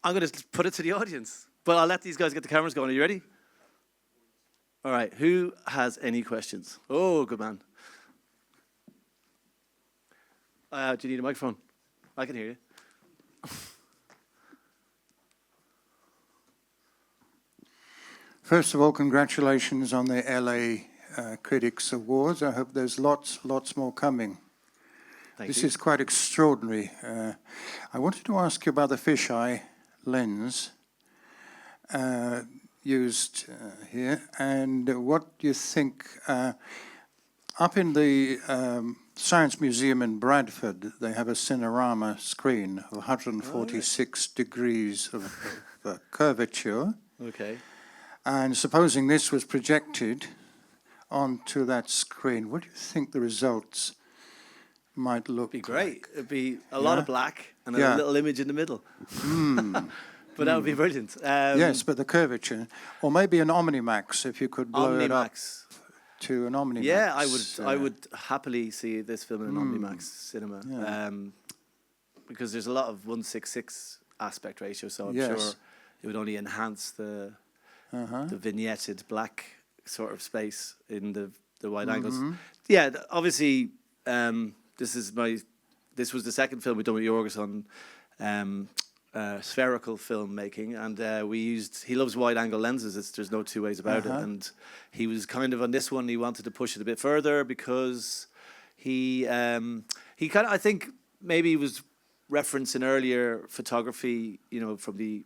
I'm going to put it to the audience, but I'll let these guys get the cameras going. Are you ready? All right. Who has any questions? Oh, good man. Do you need a microphone? I can hear you. First of all, congratulations on the LA Critics Awards. I hope there's lots more coming. This is quite extraordinary. I wanted to ask you about the fisheye lens used here, and what do you think? Up in the Science Museum in Bradford, they have a Cinerama screen of 146 degrees of curvature. Okay. And supposing this was projected onto that screen, what do you think the results might look like? It'd be great. It'd be a lot of black and a little image in the middle. But that would be brilliant. Yes, but the curvature. Or maybe an Omnimax, if you could blow it up to an Omnimax. Yeah, I would happily see this film in an Omnimax cinema. Yeah. Because there's a lot of 1:6:6 aspect ratio, so I'm sure it would only enhance the vignetted black sort of space in the wide angles. Yeah, obviously, this was the second film we've done with Yorgos on spherical filmmaking, and he loves wide angle lenses. There's no two ways about it. And he was kind of on this one, he wanted to push it a bit further because he kind of, I think maybe he was referencing earlier photography, from the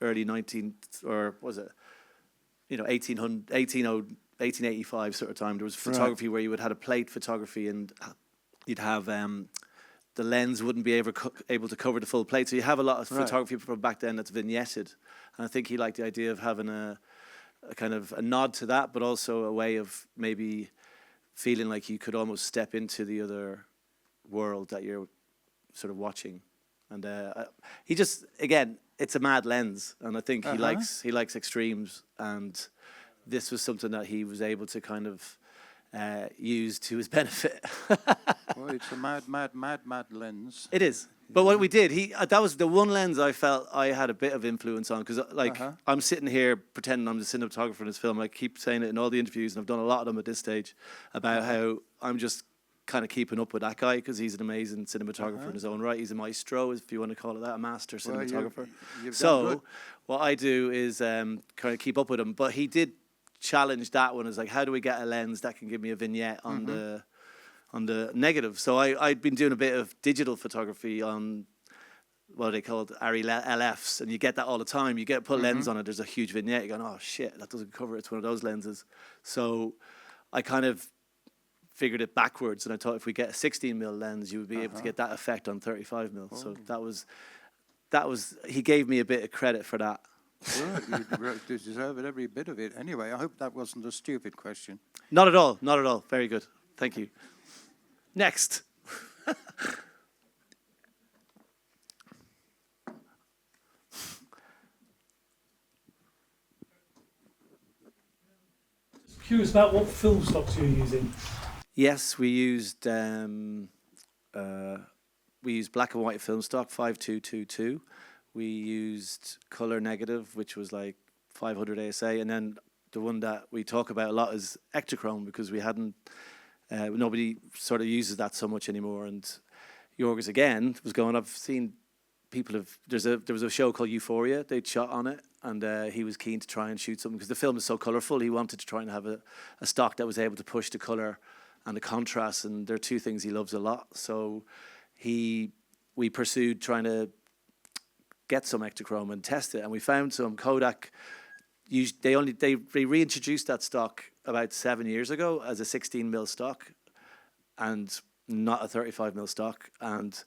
early 19th, or was it, 1885 sort of time. There was photography where you would have a plate photography, and you'd have the lens wouldn't be able to cover the full plate. So you have a lot of photography from back then that's vignetted. And I think he liked the idea of having a kind of a nod to that, but also a way of maybe feeling like you could almost step into the other world that you're sort of watching. And he just, again, it's a mad lens, and I think he likes extremes, and this was something that he was able to kind of use to his benefit. Well, it's a mad lens. It is. But what we did, that was the one lens I felt I had a bit of influence on, because I'm sitting here pretending I'm the cinematographer in this film. I keep saying it in all the interviews, and I've done a lot of them at this stage, about how I'm just kind of keeping up with that guy because he's an amazing cinematographer in his own right. He's a maestro, if you want to call it that, a master cinematographer. So what I do is kind of keep up with him. But he did challenge that one as like, how do we get a lens that can give me a vignette on the negative? So I'd been doing a bit of digital photography on what they called ARRI LFs, and you get that all the time. You put a lens on it, there's a huge vignette. You're going, oh shit, that doesn't cover it. It's one of those lenses. So I kind of figured it backwards, and I thought if we get a 16mm lens, you would be able to get that effect on 35mm. Oh. So that was he gave me a bit of credit for that. Well, you deserve it, every bit of it. Anyway, I hope that wasn't a stupid question. Not at all. Not at all. Very good. Thank you. Next. Curious about what film stocks you're using. Yes, we used black and white film stock 5222. We used color negative, which was like 500 ASA, and then the one that we talk about a lot is Ektachrome, because we hadn't nobody sort of uses that so much anymore. And Yorgos again was going, I've seen people there was a show called Euphoria, they'd shot on it, and he was keen to try and shoot something because the film is so colourful. He wanted to try and have a stock that was able to push the colour and the contrast, and they're two things he loves a lot. So we pursued trying to get some Ektachrome and test it, and we found some. Kodak they reintroduced that stock about 7 years ago as a 16mm stock and not a 35mm stock, and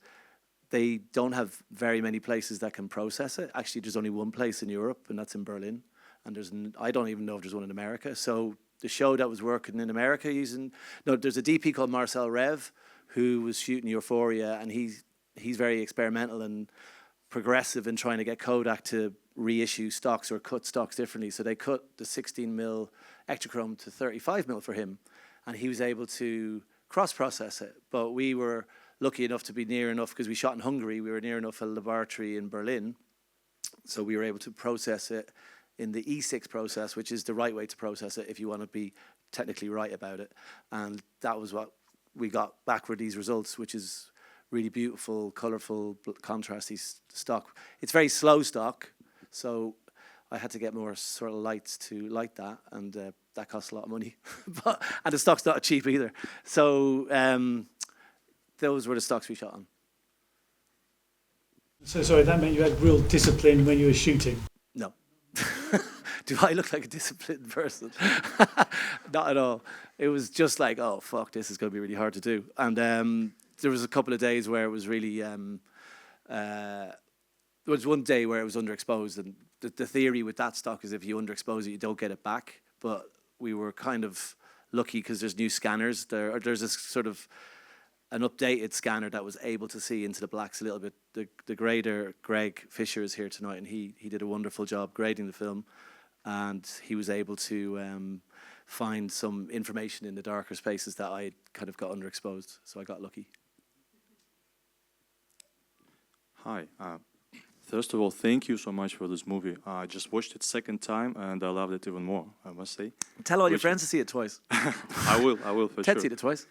they don't have very many places that can process it. Actually, there's only one place in Europe, and that's in Berlin, and I don't even know if there's one in America. So the show that was working in America there's a DP called Marcel Rev who was shooting Euphoria, and he's very experimental and progressive in trying to get Kodak to reissue stocks or cut stocks differently. So they cut the 16mm Ektachrome to 35mm for him, and he was able to cross-process it. But we were lucky enough to be near enough, because we shot in Hungary, we were near enough a laboratory in Berlin So we were able to process it in the E6 process, which is the right way to process it if you want to be technically right about it. And that was what we got back with these results, which is really beautiful, colourful, contrasty stock. It's very slow stock, so I had to get more sort of lights to light that, and that costs a lot of money. And the stock's not cheap either. So those were the stocks we shot on. So sorry, that meant you had real discipline when you were shooting. No. Do I look like a disciplined person? Not at all. It was just like, oh, fuck, this is going to be really hard to do. And there was a couple of days where it was really... there was one day where it was underexposed, and the theory with that stock is if you underexpose it, you don't get it back. But we were kind of lucky because there's new scanners. There's this sort of an updated scanner that was able to see into the blacks a little bit. The grader, Greg Fisher, is here tonight, and he did a wonderful job grading the film, and he was able to find some information in the darker spaces that I kind of got underexposed, so I got lucky. Hi. First of all, thank you so much for this movie. I just watched it second time, and I loved it even more, I must say. Tell all your friends to see it twice. I will for Ted sure. seen it twice.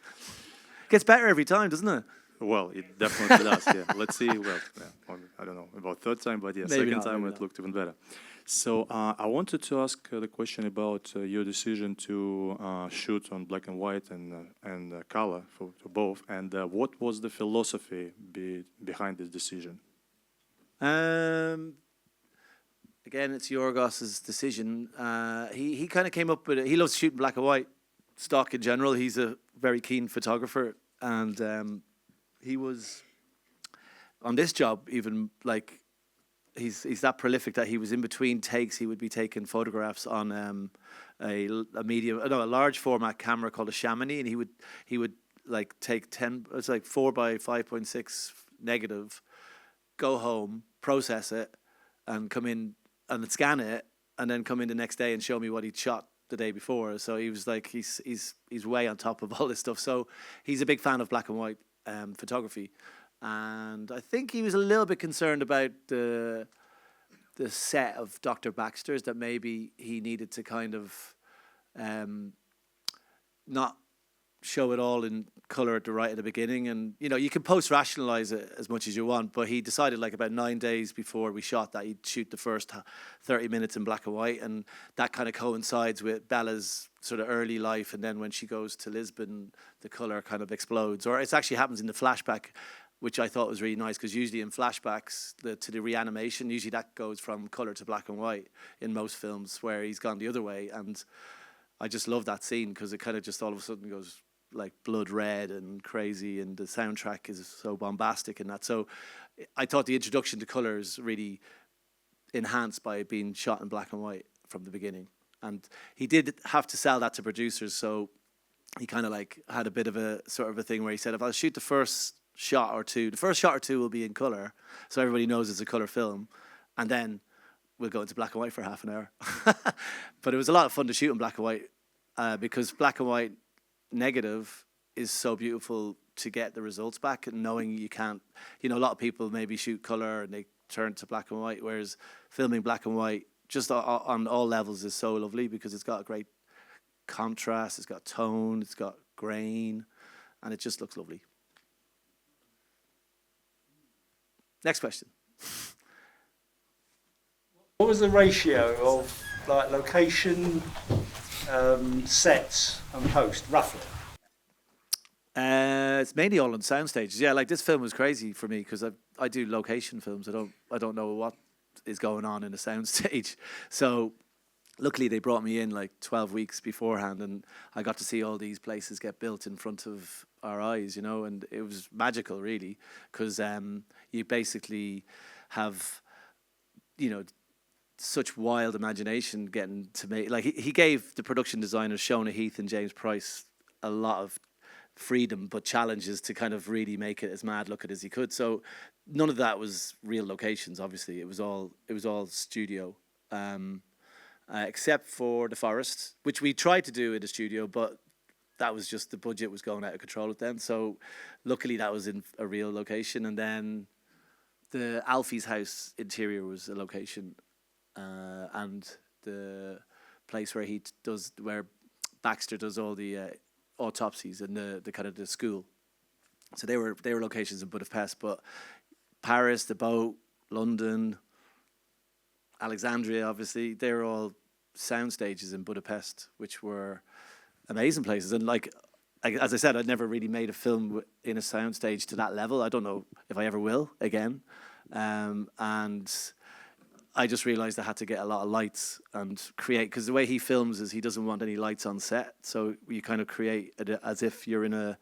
Gets better every time, doesn't it? Well, it definitely does, yeah. Let's see, well, yeah, I don't know, about third time, but yeah, Maybe second not, time maybe it looked even better. So I wanted to ask the question about your decision to shoot on black and white and color for both, and what was the philosophy behind this decision? Again, it's Yorgos's decision. He kind of came up with it. He loves shooting black and white stock in general. He's a very keen photographer, and he was on this job even like he's that prolific that he was in between takes. He would be taking photographs on a large format camera called a Chamonix, and he would like take 10. It's like 4 by 5.6 negative. Go home, process it, and come in and scan it, and then come in the next day and show me what he'd shot the day before. So he was like, he's way on top of all this stuff. So he's a big fan of black and white photography, and I think he was a little bit concerned about the set of Dr. Baxter's, that maybe he needed to kind of not show it all in color at the beginning, and you can post-rationalize it as much as you want, but he decided like about 9 days before we shot that he'd shoot the first 30 minutes in black and white, and that kind of coincides with Bella's sort of early life, and then when she goes to Lisbon the color kind of explodes, or it actually happens in the flashback, which I thought was really nice, because usually in flashbacks to the reanimation, usually that goes from color to black and white in most films, where he's gone the other way, and I just love that scene because it kind of just all of a sudden goes like blood red and crazy, and the soundtrack is so bombastic in that. So I thought the introduction to colour is really enhanced by it being shot in black and white from the beginning. And he did have to sell that to producers, so he kind of like had a bit of a sort of a thing where he said, if I'll shoot the first shot or two will be in colour, so everybody knows it's a colour film, and then we'll go into black and white for half an hour. But it was a lot of fun to shoot in black and white, because black and white negative is so beautiful to get the results back, and knowing you can't, a lot of people maybe shoot color and they turn to black and white, whereas filming black and white just on all levels is so lovely, because it's got a great contrast, it's got tone, it's got grain, and it just looks lovely. Next question. What was the ratio of like location, sets and post, roughly? It's mainly all on sound stages. Yeah, like this film was crazy for me because I do location films. I don't know what is going on in a sound stage. So luckily they brought me in like 12 weeks beforehand, and I got to see all these places get built in front of our eyes, and it was magical really, because you basically have, such wild imagination getting to make. Like he gave the production designers Shona Heath and James Price a lot of freedom but challenges to kind of really make it as mad looking as he could. So none of that was real locations, obviously. It was all studio, except for the forest, which we tried to do in the studio, but that was just, the budget was going out of control at then. So luckily that was in a real location. And then the Alfie's house interior was a location, and the place where where Baxter does all the autopsies and the kind of the school. So they were locations in Budapest, but Paris, the boat, London, Alexandria, obviously, they were all sound stages in Budapest, which were amazing places. And like, as I said, I'd never really made a film in a sound stage to that level. I don't know if I ever will again. And I just realized I had to get a lot of lights and create, because the way he films is he doesn't want any lights on set. So you kind of create it as if you're in a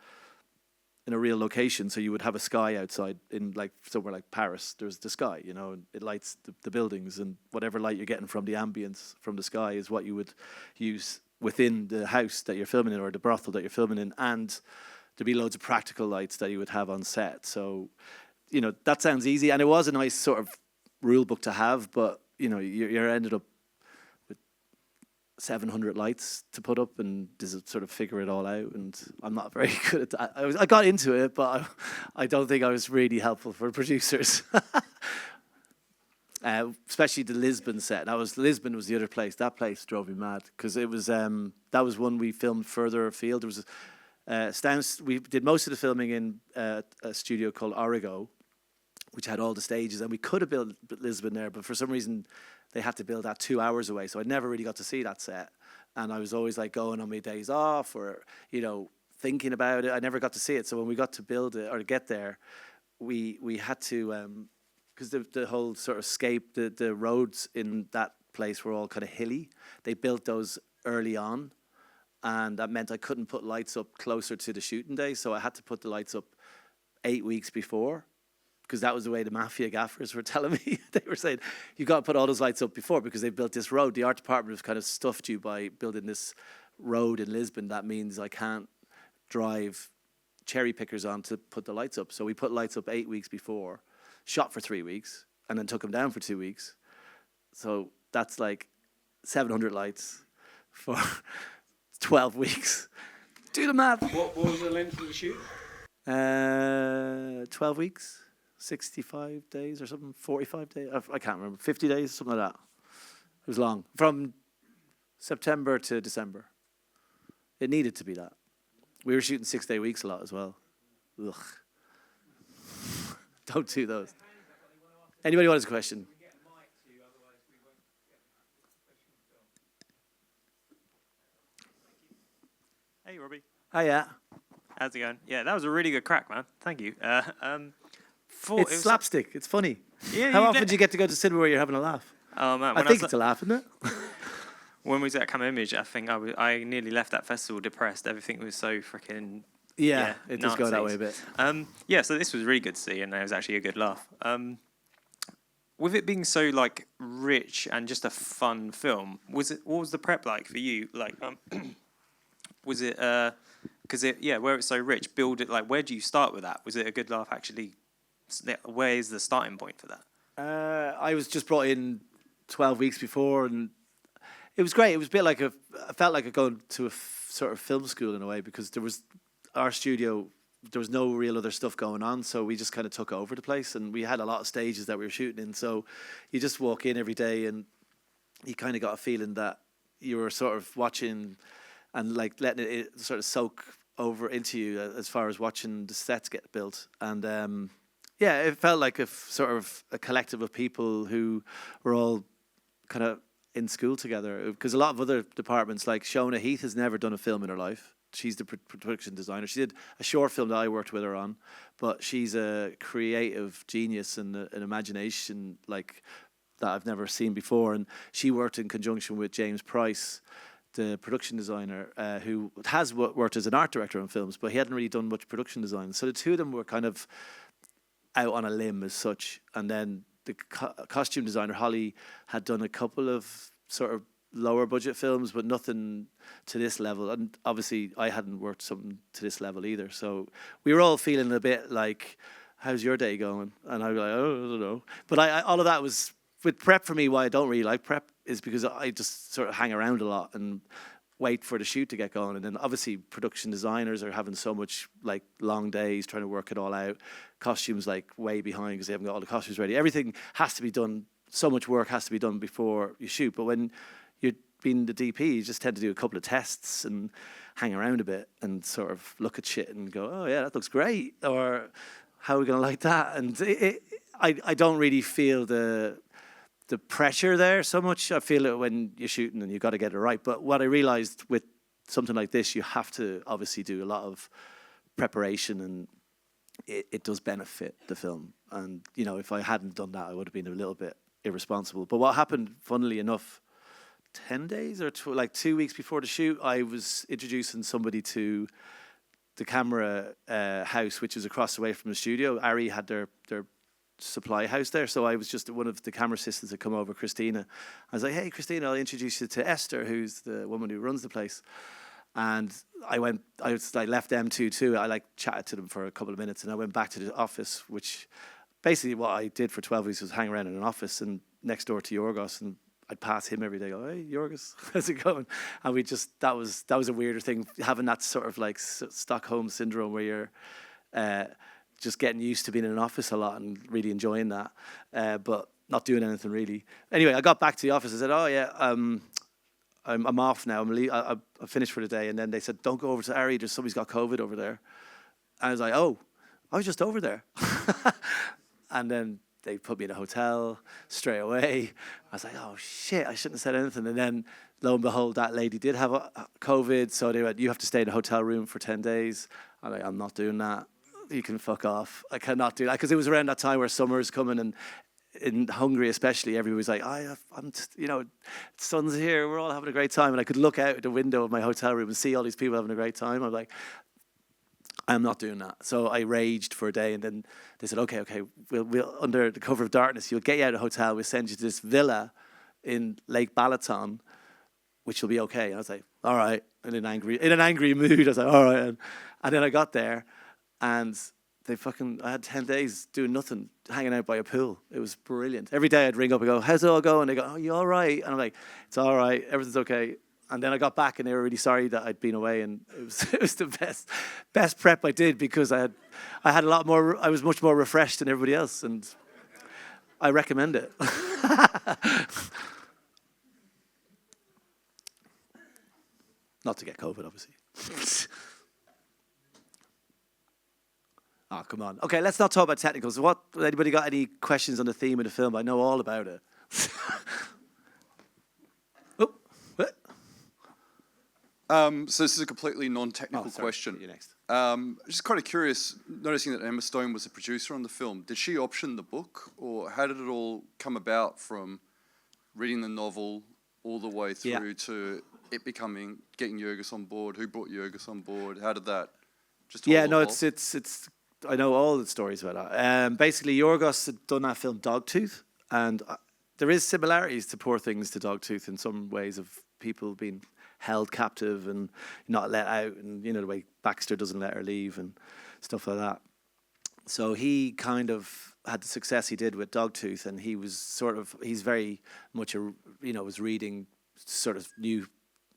real location. So you would have a sky outside in like somewhere like Paris. There's the sky, you know, and it lights the buildings, and whatever light you're getting from the ambience from the sky is what you would use within the house that you're filming in, or the brothel that you're filming in. And there'd be loads of practical lights that you would have on set. So, you know, that sounds easy. And it was a nice sort of rule book to have, but, you know, you're ended up with 700 lights to put up and just sort of figure it all out. And I'm not very good at that. I got into it, but I don't think I was really helpful for producers. Especially the Lisbon set. Lisbon was the other place. That place drove me mad, because it was that was one we filmed further afield. There was we did most of the filming in a studio called Origo, which had all the stages, and we could have built Lisbon there, but for some reason they had to build that 2 hours away, so I never really got to see that set. And I was always like going on my days off, or, you know, thinking about it. I never got to see it. So when we got to build it or get there, we had to, because the whole sort of scape, the roads in that place were all kind of hilly. They built those early on, and that meant I couldn't put lights up closer to the shooting day, so I had to put the lights up 8 weeks before, because that was the way the mafia gaffers were telling me. They were saying, you've got to put all those lights up before, because they built this road. The art department have kind of stuffed you by building this road in Lisbon. That means I can't drive cherry pickers on to put the lights up. So we put lights up 8 weeks before, shot for 3 weeks, and then took them down for 2 weeks. So that's like 700 lights for 12 weeks. Do the math. What was the length of the shoot? 12 weeks. 65 days or something, 45 days, I can't remember, 50 days, something like that. It was long, from September to December. It needed to be that. We were shooting 6-day weeks a lot as well. Ugh. Don't do those. Anybody want a question? Hey, Robbie. Hiya. How's it going? Yeah, that was a really good crack, man. Thank you. It's slapstick. It's funny. Yeah, How often do you get to go to cinema where you're having a laugh? Oh man, I think it's a laugh, isn't it? when we was at Come Image, I think I nearly left that festival depressed. Everything was so freaking Yeah, it does go that Nazis. way a bit. Yeah, so this was really good to see, and it was actually a good laugh. With it being so like rich and just a fun film, what was the prep like for you? Like, was it because where it's so rich, build it like, where do you start with that? Was it a good laugh actually? Where is the starting point for that? I was just brought in 12 weeks before, and it was great. It was a bit like I felt like going to a sort of film school in a way, because our studio, there was no real other stuff going on, so we just kind of took over the place, and we had a lot of stages that we were shooting in, so you just walk in every day and you kind of got a feeling that you were sort of watching and like letting it sort of soak over into you as far as watching the sets get built. And yeah, it felt like a sort of a collective of people who were all kind of in school together, because a lot of other departments, like Shona Heath has never done a film in her life. She's the production designer. She did a short film that I worked with her on, but she's a creative genius and an imagination like that I've never seen before. And she worked in conjunction with James Price, the production designer, who has worked as an art director on films, but he hadn't really done much production design. So the two of them were kind of out on a limb as such. And then the costume designer, Holly, had done a couple of sort of lower budget films, but nothing to this level. And obviously I hadn't worked something to this level either. So we were all feeling a bit like, how's your day going? And I was like, oh, I don't know. But I all of that was, with prep for me, why I don't really like prep is because I just sort of hang around a lot. And wait for the shoot to get going. And then obviously production designers are having so much like long days trying to work it all out. Costumes like way behind because they haven't got all the costumes ready. Everything has to be done. So much work has to be done before you shoot. But when you're being the DP, you just tend to do a couple of tests and hang around a bit and sort of look at shit and go, oh yeah, that looks great. Or how are we going to like that? And I don't really feel the pressure there so much. I feel it when you're shooting and you've got to get it right. But what I realized with something like this, you have to obviously do a lot of preparation, and it does benefit the film. And, you know, if I hadn't done that, I would have been a little bit irresponsible. But what happened, funnily enough, 10 days or like 2 weeks before the shoot, I was introducing somebody to the camera house, which is across the way from the studio. Ari had their supply house there, so I was just one of the camera assistants that come over, Christina. I was like, hey Christina, I'll introduce you to Esther, who's the woman who runs the place. And I left them too. I like chatted to them for a couple of minutes, and I went back to the office, which basically what I did for 12 weeks was hang around in an office and next door to Yorgos, and I'd pass him every day, go, hey Yorgos, how's it going? And we just, that was a weirder thing, having that sort of like Stockholm syndrome where you're just getting used to being in an office a lot and really enjoying that, but not doing anything really. Anyway, I got back to the office. I said, oh yeah, I'm off now. I'm finished for the day. And then they said, don't go over to Ari. Somebody's got COVID over there. And I was like, oh, I was just over there. And then they put me in a hotel straight away. I was like, oh shit, I shouldn't have said anything. And then lo and behold, that lady did have COVID. So they went, you have to stay in a hotel room for 10 days. I'm like, I'm not doing that. You can fuck off. I cannot do that. Because it was around that time where summer's coming, and in Hungary especially, everybody was like, you know, sun's here, we're all having a great time. And I could look out the window of my hotel room and see all these people having a great time. I'm like, I'm not doing that. So I raged for a day, and then they said, okay, we'll under the cover of darkness, you'll get you out of the hotel, we'll send you to this villa in Lake Balaton, which will be okay. And I was like, all right, in an angry mood. I was like, all right. And then I got there, and I had 10 days doing nothing, hanging out by a pool. It was brilliant. Every day I'd ring up and go, how's it all going? They go, oh, you all right? And I'm like, it's all right, everything's okay. And then I got back and they were really sorry that I'd been away, and it was the best prep I did, because I had a lot more, I was much more refreshed than everybody else, and I recommend it. Not to get COVID, obviously. Oh, come on. Okay, let's not talk about technicals. Anybody got any questions on the theme of the film? I know all about it. Oh, what? So this is a completely non-technical question. You're next. Just kind of curious, noticing that Emma Stone was a producer on the film. Did she option the book, or how did it all come about from reading the novel all the way through to it getting Yorgos on board? Who brought Yorgos on board? How did that? It's. I know all the stories about that. Basically, Yorgos had done that film Dogtooth, and there is similarities to Poor Things to Dogtooth in some ways, of people being held captive and not let out, and you know the way Baxter doesn't let her leave and stuff like that. So he kind of had the success he did with Dogtooth, and he's very much was reading sort of new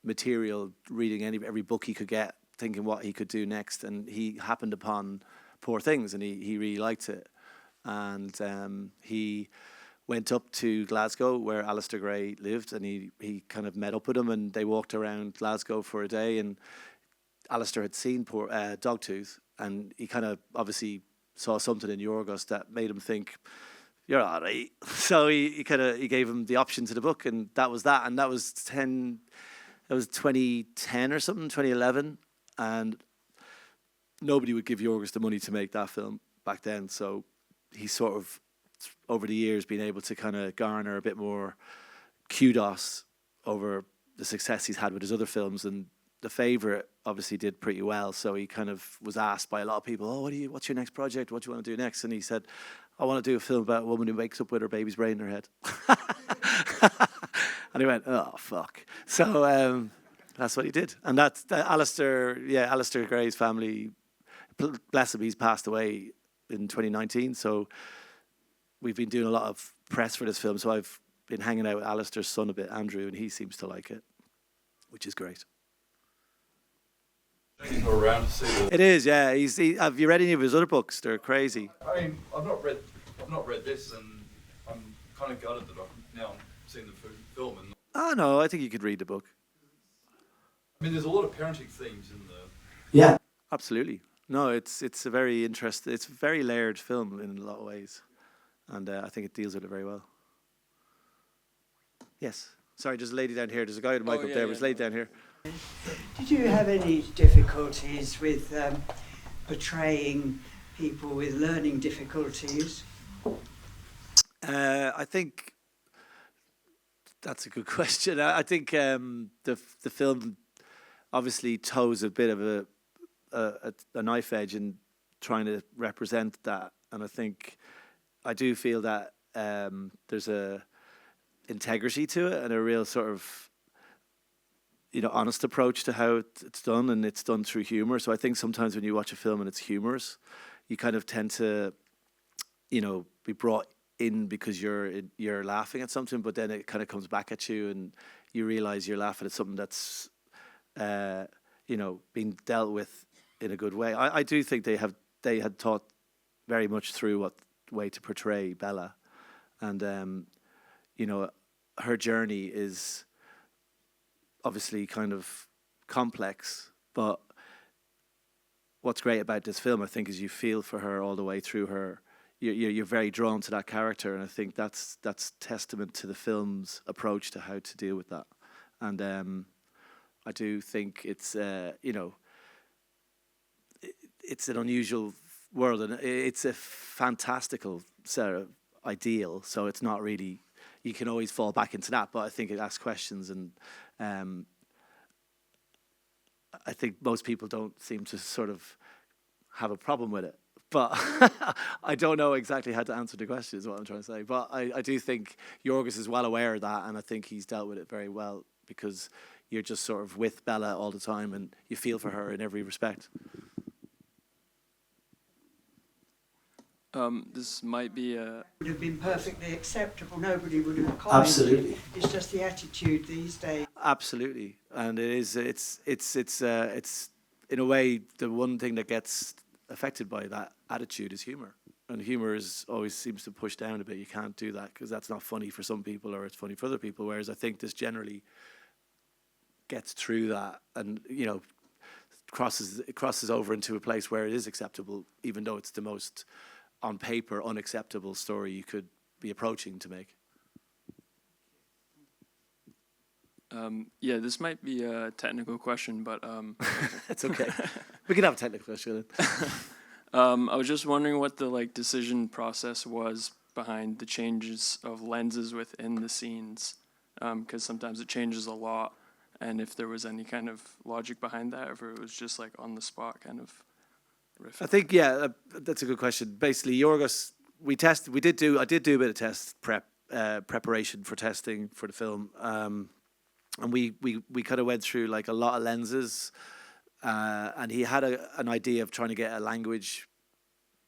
material, reading every book he could get, thinking what he could do next, and he happened upon Poor Things, and he really liked it, and he went up to Glasgow where Alistair Gray lived, and he kind of met up with him, and they walked around Glasgow for a day, and Alistair had seen Dogtooth, and he kind of obviously saw something in Yorgos that made him think, you're all right. So he gave him the option to the book, and that was that, and that was 2010 or something, 2011, and nobody would give Yorgos the money to make that film back then. So he sort of, over the years, been able to kind of garner a bit more kudos over the success he's had with his other films. And The Favourite obviously did pretty well. So he kind of was asked by a lot of people, oh, what's your next project? What do you want to do next? And he said, I want to do a film about a woman who wakes up with her baby's brain in her head. And he went, oh, fuck. So that's what he did. And that's Alistair Gray's family, bless him, he's passed away in 2019. So we've been doing a lot of press for this film. So I've been hanging out with Alistair's son a bit, Andrew, and he seems to like it, which is great. He's not around to see the. It is, yeah. Have you read any of his other books? They're crazy. I mean, I've not read this, and I'm kind of gutted that I've now seen the film. And Oh no, I think you could read the book. I mean, there's a lot of parenting themes in the. Yeah, absolutely. No, it's a very interesting. It's a very layered film in a lot of ways, and I think it deals with it very well. Yes. Sorry, there's a lady down here. There's a guy with a mic up there. There's a lady down here. Did you have any difficulties with portraying people with learning difficulties? I think that's a good question. I think the film obviously toes a bit of a knife edge in trying to represent that, and I think I do feel that there's a integrity to it and a real sort of honest approach to how it's done, and it's done through humor. So I think sometimes when you watch a film and it's humorous, you kind of tend to be brought in because you're laughing at something, but then it kind of comes back at you and you realize you're laughing at something that's being dealt with in a good way. I do think they had thought very much through what way to portray Bella, and her journey is obviously kind of complex, but what's great about this film, I think, is you feel for her all the way through her. You're very drawn to that character, and I think that's testament to the film's approach to how to deal with that. And I do think it's it's an unusual world, and it's a fantastical set of ideal. So it's not really, you can always fall back into that, but I think it asks questions, and I think most people don't seem to sort of have a problem with it. But I don't know exactly how to answer the question, is what I'm trying to say. But I do think Yorgos is well aware of that, and I think he's dealt with it very well, because you're just sort of with Bella all the time and you feel for her in every respect. This might be a... Would have been perfectly acceptable. Nobody would have commented. Absolutely. It's just the attitude these days. Absolutely, and it's in a way the one thing that gets affected by that attitude is humor, and humor always seems to push down a bit. You can't do that because that's not funny for some people, or it's funny for other people. Whereas I think this generally gets through that, and crosses over into a place where it is acceptable, even though it's the most on paper unacceptable story you could be approaching to make. Yeah, this might be a technical question, but It's okay. We can have a technical question then. I was just wondering what the decision process was behind the changes of lenses within the scenes, because sometimes it changes a lot, and if there was any kind of logic behind that, or if it was just on the spot kind of riff. I think that's a good question. Basically, Yorgos, I did do a bit of test preparation for testing for the film. And we kind of went through a lot of lenses, and he had an idea of trying to get a language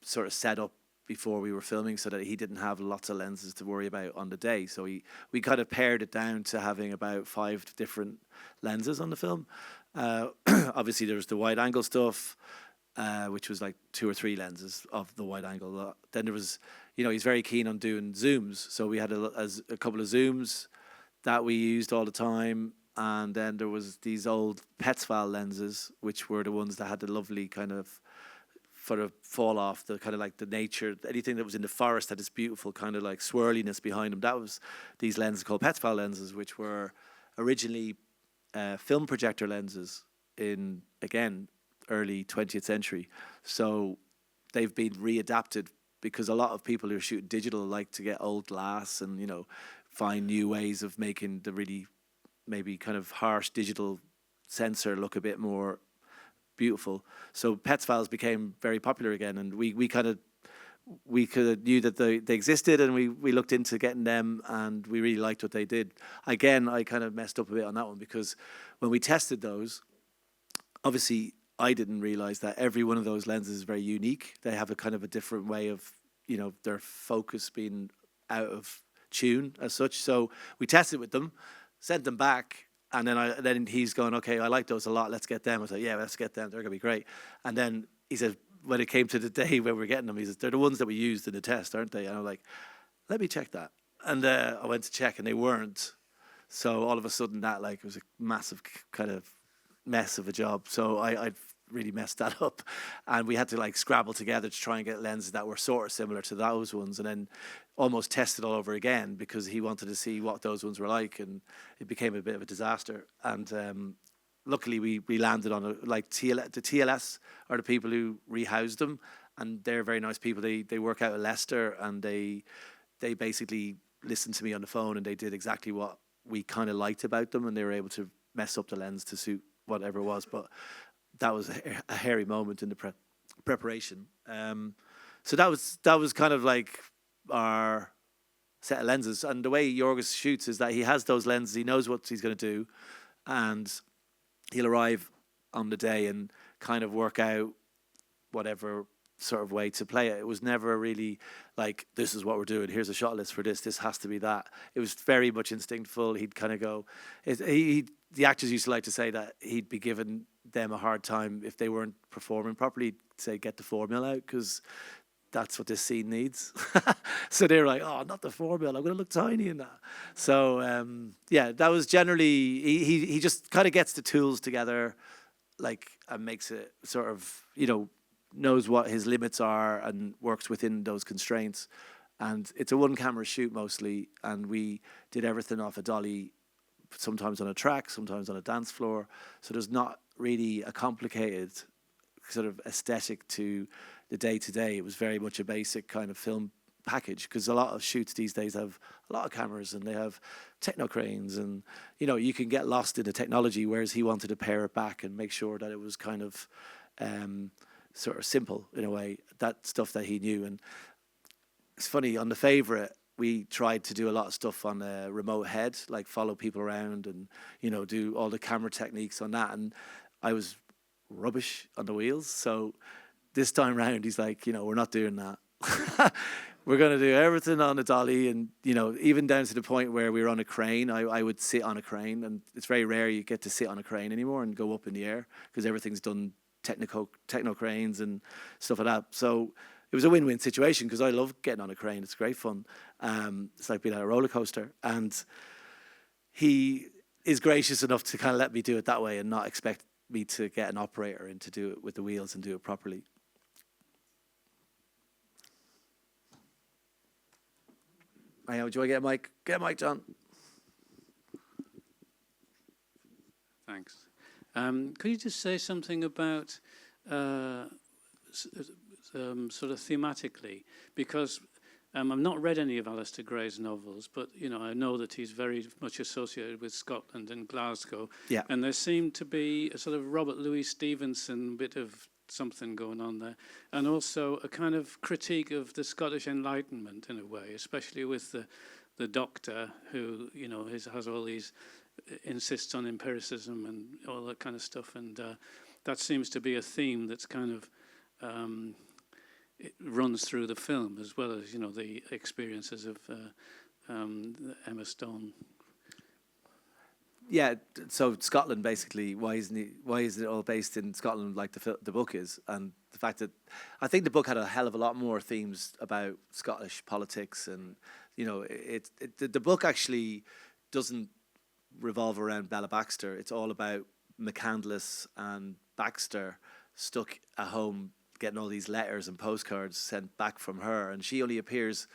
sort of set up before we were filming, so that he didn't have lots of lenses to worry about on the day. So we kind of pared it down to having about 5 different lenses on the film. Obviously, there was the wide angle stuff, which was 2 or 3 lenses of the wide angle. Then there was, he's very keen on doing zooms, so we had a couple of zooms that we used all the time, and then there was these old Petzval lenses, which were the ones that had the lovely kind of sort of fall off, the kind of the nature, anything that was in the forest had this beautiful kind of swirliness behind them. That was these lenses called Petzval lenses, which were originally film projector lenses in, again, early 20th century. So they've been readapted because a lot of people who are shooting digital like to get old glass and, find new ways of making the really maybe kind of harsh digital sensor look a bit more beautiful. So Petzvals became very popular again, and we kind of knew that they existed, and we looked into getting them, and we really liked what they did. Again, I kind of messed up a bit on that one, because when we tested those, obviously I didn't realize that every one of those lenses is very unique. They have a kind of a different way of, their focus being out of tune as such. So we tested with them, sent them back, And then he's going, okay, I like those a lot. Let's get them. I was like, yeah, let's get them. They're going to be great. And then he said, when it came to the day when we're getting them, he says, they're the ones that we used in the test, aren't they? And I'm like, let me check that. And I went to check, and they weren't. So all of a sudden, that like was a massive kind of mess of a job. So I really messed that up, and we had to like scrabble together to try and get lenses that were sort of similar to those ones, and then almost test it all over again because he wanted to see what those ones were like, and it became a bit of a disaster. And luckily we landed on the TLS are the people who rehoused them, and they're very nice people. They work out of Leicester, and they basically listened to me on the phone, and they did exactly what we kind of liked about them, and they were able to mess up the lens to suit whatever it was. But that was a hairy moment in the preparation. So that was kind of like our set of lenses. And the way Jorgis shoots is that he has those lenses, he knows what he's going to do, and he'll arrive on the day and kind of work out whatever sort of way to play it. It was never really like, this is what we're doing, here's a shot list for this has to be that. It was very much instinctful. He'd kind of go, the actors used to like to say that he'd be giving them a hard time if they weren't performing properly. He'd say, get the formula out, because that's what this scene needs. So they were like, oh, not the formula, I'm going to look tiny in that. So yeah, that was generally, he just kind of gets the tools together, like, and makes it sort of, knows what his limits are and works within those constraints. And it's a one camera shoot mostly, and we did everything off a dolly, sometimes on a track, sometimes on a dance floor. So there's not really a complicated sort of aesthetic to the day-to-day. It was very much a basic kind of film package, because a lot of shoots these days have a lot of cameras, and they have techno cranes, and you can get lost in the technology, whereas he wanted to pare it back and make sure that it was kind of sort of simple in a way, that stuff that he knew. And it's funny, on The Favourite, we tried to do a lot of stuff on a remote head, like follow people around and, do all the camera techniques on that. And I was rubbish on the wheels. So this time round, he's like, we're not doing that. We're going to do everything on a dolly. And, even down to the point where we were on a crane, I would sit on a crane. And it's very rare you get to sit on a crane anymore and go up in the air, because everything's done techno cranes and stuff like that. So it was a win-win situation, because I love getting on a crane. It's great fun. It's like being on a roller coaster. And he is gracious enough to kind of let me do it that way and not expect me to get an operator in to do it with the wheels and do it properly. Do you want to get a mic? Get a mic, John. Thanks. Could you just say something about sort of thematically, because I've not read any of Alistair Gray's novels, but I know that he's very much associated with Scotland and Glasgow. Yeah. And there seemed to be a sort of Robert Louis Stevenson bit of something going on there, and also a kind of critique of the Scottish Enlightenment in a way, especially with the Doctor, who has all these, insists on empiricism and all that kind of stuff, and that seems to be a theme that's kind of it runs through the film, as well as the experiences of Emma Stone. Yeah, so Scotland, basically, why isn't it all based in Scotland like the book is? And the fact that I think the book had a hell of a lot more themes about Scottish politics, and the book actually doesn't revolve around Bella Baxter. It's all about McCandless and Baxter stuck at home getting all these letters and postcards sent back from her, and she only appears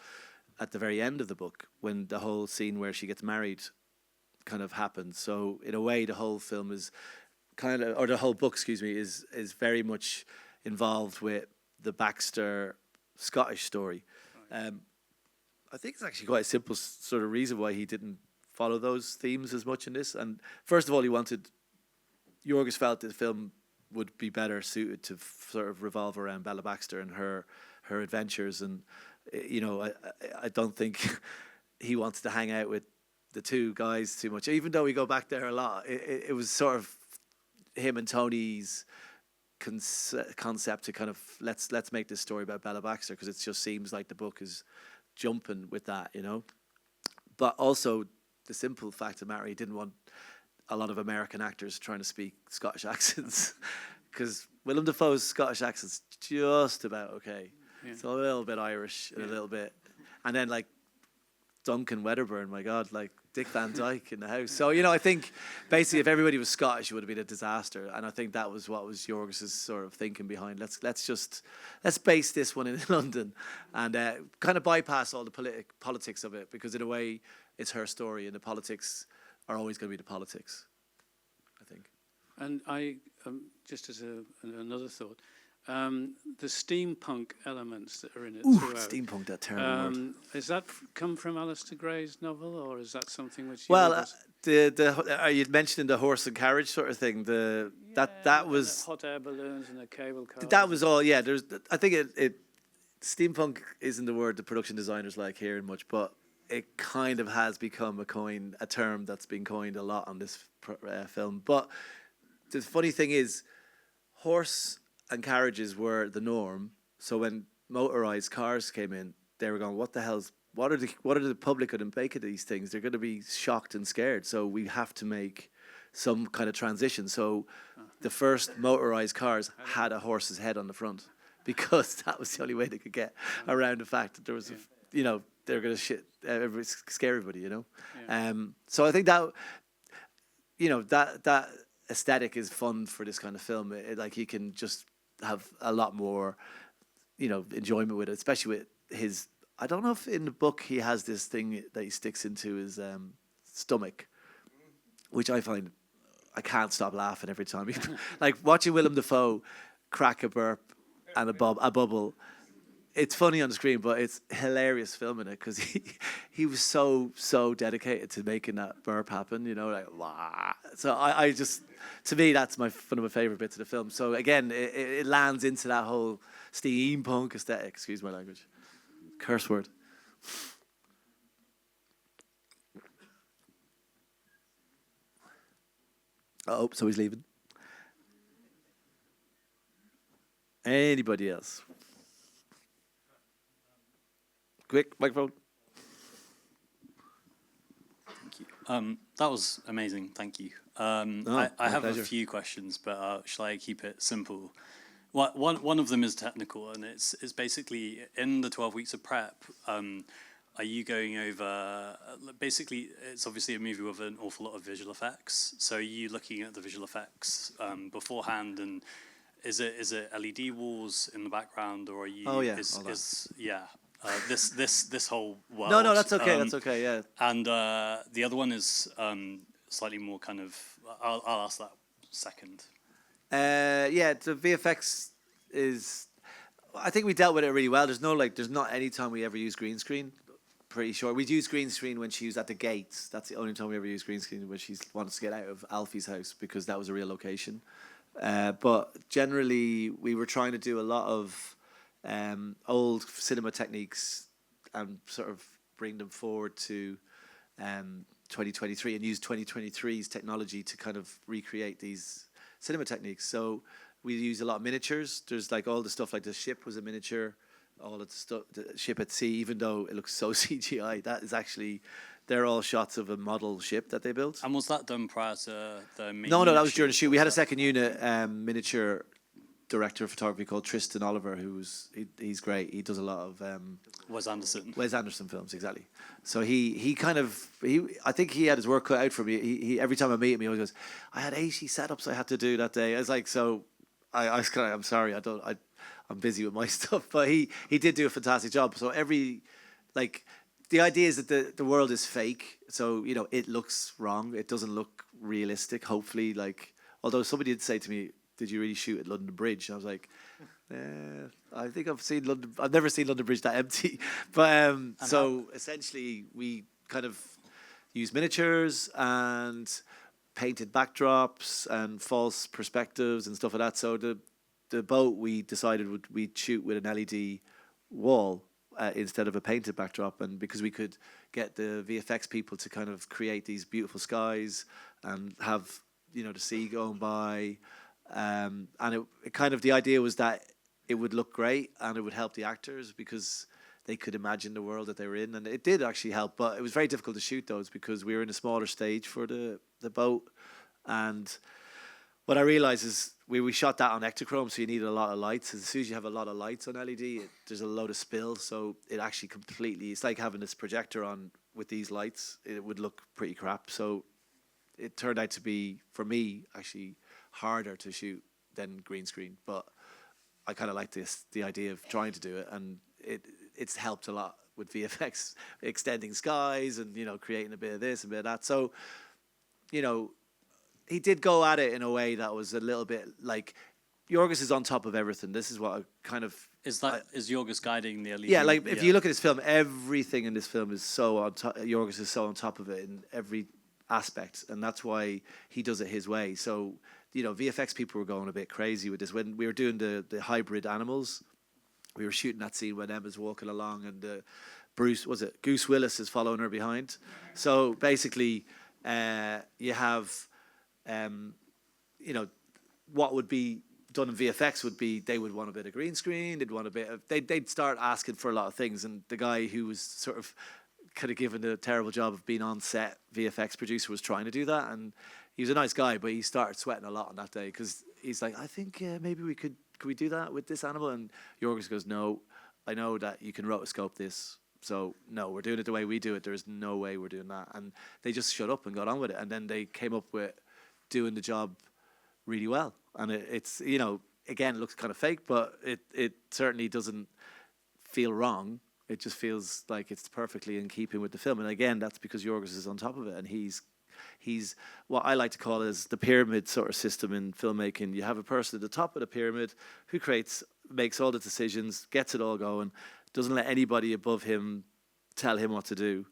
at the very end of the book, when the whole scene where she gets married kind of happens. So in a way, the whole film is the whole book, is very much involved with the Baxter Scottish story. Right. I think it's actually quite a simple sort of reason why he didn't follow those themes as much in this. And first of all, Jorgis felt the film would be better suited to sort of revolve around Bella Baxter and her adventures. And I don't think he wants to hang out with the two guys too much, even though we go back there a lot. It was sort of him and Tony's concept to kind of let's make this story about Bella Baxter, because it just seems like the book is jumping with that, But also the simple fact of matter, he didn't want a lot of American actors trying to speak Scottish accents, because Willem Dafoe's Scottish accent's just about okay. Yeah. It's a little bit Irish and a little bit, and then like Duncan Wedderburn, my God, like Dick Van Dyke in the house. So, you know, I think basically if everybody was Scottish, it would have been a disaster. And I think that was what was Yorgos's sort of thinking behind, let's base this one in London and kind of bypass all the politics of it, because in a way it's her story and the politics are always going to be the politics, I think. And I, just as another thought, the steampunk elements that are in it throughout. Steampunk, that terrible word. Is that come from Alistair Gray's novel, or is that something which? Well, you'd mentioned the horse and carriage sort of thing. That was hot air balloons and a cable car. that was all. Yeah, I think it steampunk isn't the word the production designers like hearing much, but it kind of has become a term that's been coined a lot on this film. But the funny thing is, horse and carriages were the norm. So when motorized cars came in, they were going, what are the public going to make of these things? They're going to be shocked and scared. So we have to make some kind of transition. So the first motorized cars had a horse's head on the front, because that was the only way they could get around the fact that there was, they're going to scare everybody, you know. Yeah. So I think that, that aesthetic is fun for this kind of film. Like you can just have a lot more, enjoyment with it, especially with his. I don't know if in the book he has this thing that he sticks into his stomach, which I find I can't stop laughing every time. Like watching Willem Dafoe crack a burp and a bubble. It's funny on the screen, but it's hilarious filming it, because he was so dedicated to making that burp happen, like wah. So I just, to me, that's one of my favorite bits of the film. So again, it lands into that whole steampunk aesthetic. Excuse my language, curse word. Oh, so he's leaving. Anybody else? Quick, microphone. Thank you. That was amazing. Thank you. I have a few questions, but shall I keep it simple? One of them is technical, and it's basically in the 12 weeks of prep. Are you going over? Basically, it's obviously a movie with an awful lot of visual effects. So are you looking at the visual effects beforehand, and is it LED walls in the background, or are you? Oh yeah, This whole world. No, that's okay. That's okay. Yeah. And the other one is slightly more kind of. I'll ask that second. Yeah, the VFX is. I think we dealt with it really well. There's not any time we ever use green screen. Pretty sure we'd use green screen when she was at the gates. That's the only time we ever used green screen, when she wanted to get out of Alfie's house, because that was a real location. But generally, we were trying to do a lot of old cinema techniques and sort of bring them forward to 2023 and use 2023's technology to kind of recreate these cinema techniques. So we use a lot of miniatures. There's like all the stuff, like the ship was a miniature, all of the stuff, the ship at sea, even though it looks so CGI, that is actually, they're all shots of a model ship that they built. And was that done prior to the main No, that was during the shoot. We had a second unit miniature director of photography called Tristan Oliver, he's great. He does a lot of Wes Anderson films, exactly. So he I think he had his work cut out for me. He every time I meet him, he always goes, I had 80 setups I had to do that day. I was like, so I was kind of, I'm sorry, I'm busy with my stuff, but he did do a fantastic job. So the idea is that the world is fake, so it looks wrong. It doesn't look realistic. Hopefully, although somebody did say to me, "Did you really shoot at London Bridge?" And I was like, I think I've seen London. I've never seen London Bridge that empty. But so essentially, we kind of use miniatures and painted backdrops and false perspectives and stuff like that. So the boat, we decided we'd shoot with an LED wall instead of a painted backdrop, and because we could get the VFX people to kind of create these beautiful skies and have the sea going by. And it kind of, the idea was that it would look great and it would help the actors because they could imagine the world that they were in, and it did actually help. But it was very difficult to shoot those because we were in a smaller stage for the boat, And what I realized is we shot that on Ektachrome, so you need a lot of lights. As soon as you have a lot of lights on LED, there's a load of spill, so it actually completely, it's like having this projector on with these lights. It would look pretty crap. So it turned out to be, for me, actually harder to shoot than green screen. But I kind of like the idea of trying to do it, and it's helped a lot with VFX, extending skies and, you know, creating a bit of this, a bit of that. So, you know, he did go at it in a way that was a little bit like, Yorgos is on top of everything. This is what I kind of... Is Yorgos guiding the LED? Yeah, like if you look at his film, everything in this film is so on top. Yorgos is so on top of it in every aspect, and that's why he does it his way. So, you know, VFX people were going a bit crazy with this. When we were doing the hybrid animals, we were shooting that scene when Emma's walking along and Goose Willis is following her behind. So basically, you have, you know, what would be done in VFX would be they would want a bit of green screen, they'd want a bit of, they'd start asking for a lot of things, and the guy who was sort of kind of given a terrible job of being on set, VFX producer, was trying to do that, and he was a nice guy, but he started sweating a lot on that day because he's like, I think maybe could we do that with this animal? And Yorgos goes, no, I know that you can rotoscope this, so no, we're doing it the way we do it. There is no way we're doing that. And they just shut up and got on with it, and then they came up with doing the job really well. And it's, you know, again, it looks kind of fake, but it certainly doesn't feel wrong. It just feels like it's perfectly in keeping with the film. And again, that's because Yorgos is on top of it, and he's what I like to call is the pyramid sort of system in filmmaking. You have a person at the top of the pyramid who makes all the decisions, gets it all going, doesn't let anybody above him tell him what to do.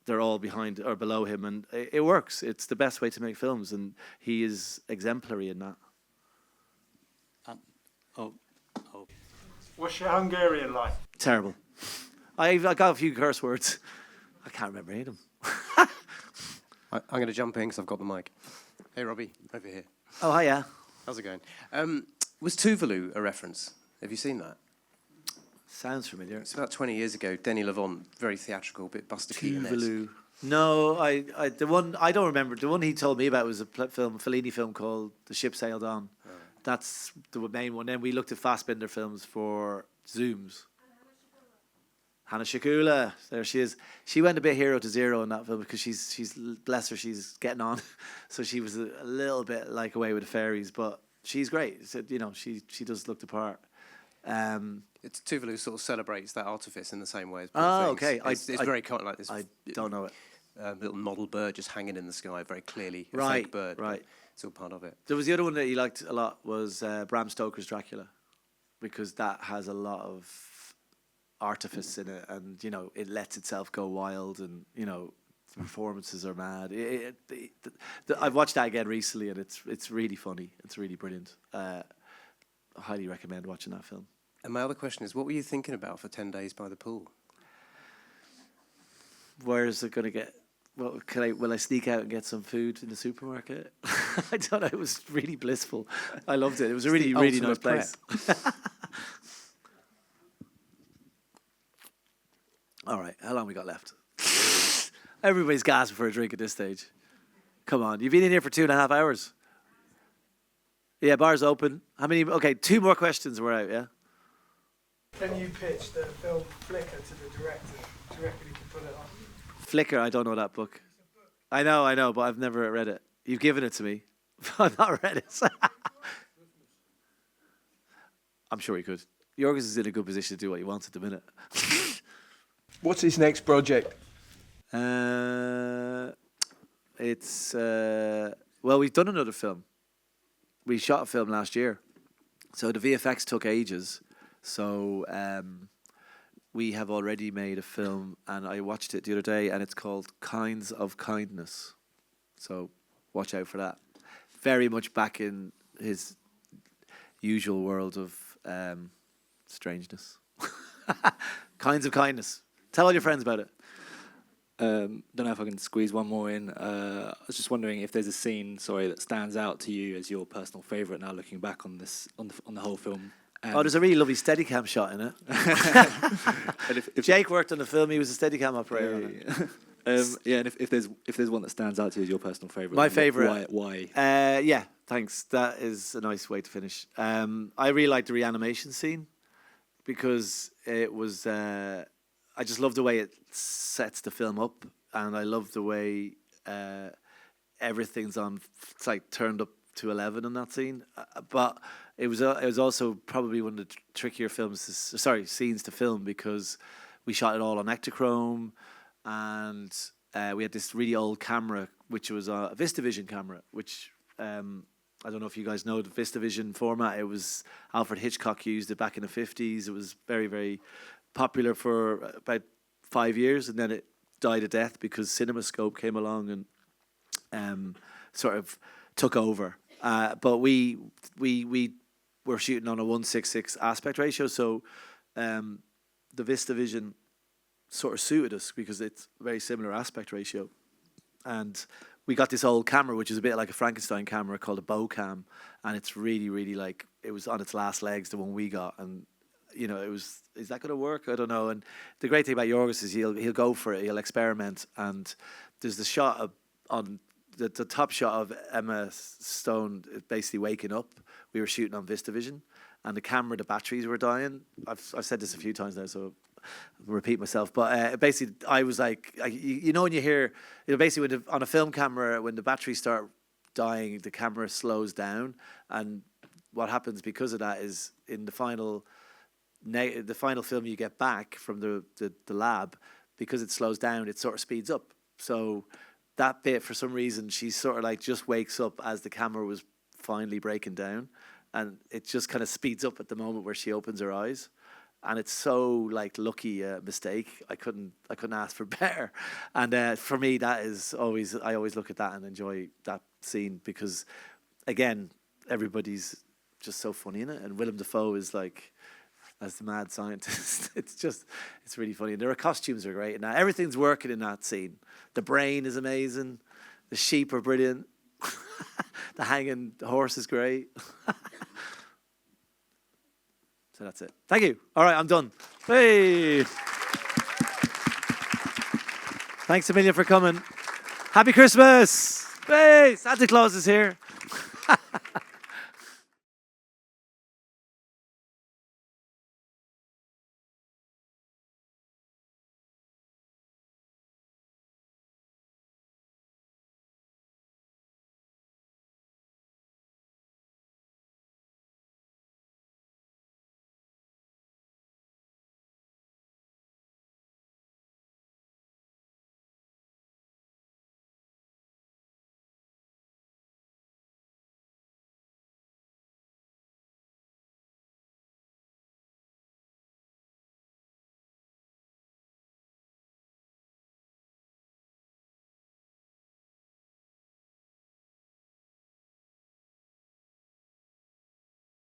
They're all behind or below him, and it works. It's the best way to make films, and he is exemplary in that. What's your Hungarian like? Terrible. I got a few curse words. I can't remember any of them. I'm going to jump in because I've got the mic. Hey, Robbie, over here. Oh, hiya. How's it going? Was Tuvalu a reference? Have you seen that? Sounds familiar. It's about 20 years ago. Denis Lavant, very theatrical, bit Buster Keaton-esque. Tuvalu. No, the one I don't remember. The one he told me about was a Fellini film called The Ship Sailed On. Oh. That's the main one. Then we looked at Fassbinder films for Zooms. Hannah Shakula, there she is. She went a bit hero to zero in that film because she's bless her, she's getting on. So she was a little bit like Away with the Fairies, but she's great. So, you know, she does look the part. It's Tuvalu sort of celebrates that artifice in the same way as Poor Things. Okay. It's very kind of like this. I don't know it. Little model bird just hanging in the sky, very clearly a right, fake bird. Right. It's all part of it. There was the other one that he liked a lot was Bram Stoker's Dracula, because that has a lot of artifice in it, and you know it lets itself go wild, and you know the performances are mad. I've watched that again recently, and it's really funny. It's really brilliant. I highly recommend watching that film. And my other question is, what were you thinking about for 10 Days by the Pool? Where is it going to get? Well, will I sneak out and get some food in the supermarket? I don't know. It was really blissful. I loved it. It was a really, really nice place. All right, how long we got left? Everybody's gasping for a drink at this stage. Come on, you've been in here for 2.5 hours. Yeah, bar's open. How many? Okay, 2 more questions. We're out. Yeah. Can you pitch the film Flicker to the director? Do you reckon he can pull it off? Flicker, I don't know that book. I know, but I've never read it. You've given it to me. I've not read it. I'm sure he could. Yorgos is in a good position to do what he wants at the minute. What's his next project? It's well, we've done another film. We shot a film last year, so the VFX took ages. So we have already made a film, and I watched it the other day, and it's called Kinds of Kindness. So watch out for that. Very much back in his usual world of strangeness. Kinds of Kindness. Tell all your friends about it. Don't know if I can squeeze one more in. I was just wondering if there's a scene, that stands out to you as your personal favourite now, looking back on this, on the whole film. There's a really lovely Steadicam shot in it. And if Jake worked on the film; he was a Steadicam operator. On it. Yeah, and if there's one that stands out to you as your personal favourite, My then favourite. Why? Yeah, thanks. That is a nice way to finish. I really like the reanimation scene because it was. I just love the way it sets the film up, and I love the way everything's on. It's like turned up to 11 in that scene. But it was also probably one of the trickier scenes to film because we shot it all on Ektachrome, and we had this really old camera, which was a VistaVision camera, which I don't know if you guys know the VistaVision format. It was Alfred Hitchcock used it back in the 50s. It was very, very popular for about 5 years, and then it died a death because CinemaScope came along and sort of took over. But we were shooting on a 1:66 aspect ratio, so the VistaVision sort of suited us because it's a very similar aspect ratio. And we got this old camera, which is a bit like a Frankenstein camera called a Bocam, and it's really, really like, it was on its last legs, the one we got, and you know, is that going to work? I don't know. And the great thing about Yorgos is he'll go for it, he'll experiment, and there's the shot on the top shot of Emma Stone basically waking up. We were shooting on VistaVision, and the batteries were dying. I've said this a few times now, so I'll repeat myself. But basically, I was like, you know, when you hear, you know, basically on a film camera, when the batteries start dying, the camera slows down, and what happens because of that is in the final film you get back from the lab, because it slows down, it sort of speeds up. So that bit, for some reason, she sort of like just wakes up as the camera was finally breaking down, and it just kind of speeds up at the moment where she opens her eyes, and it's so like lucky mistake. I couldn't ask for better, and for me that is always, I always look at that and enjoy that scene because, again, everybody's just so funny in it, and Willem Dafoe is like, as the mad scientist. It's really funny. And their costumes are great. And everything's working in that scene. The brain is amazing. The sheep are brilliant. The hanging horse is great. So that's it. Thank you. All right, I'm done. Hey. Thanks a million for coming. Happy Christmas. Hey, Santa Claus is here.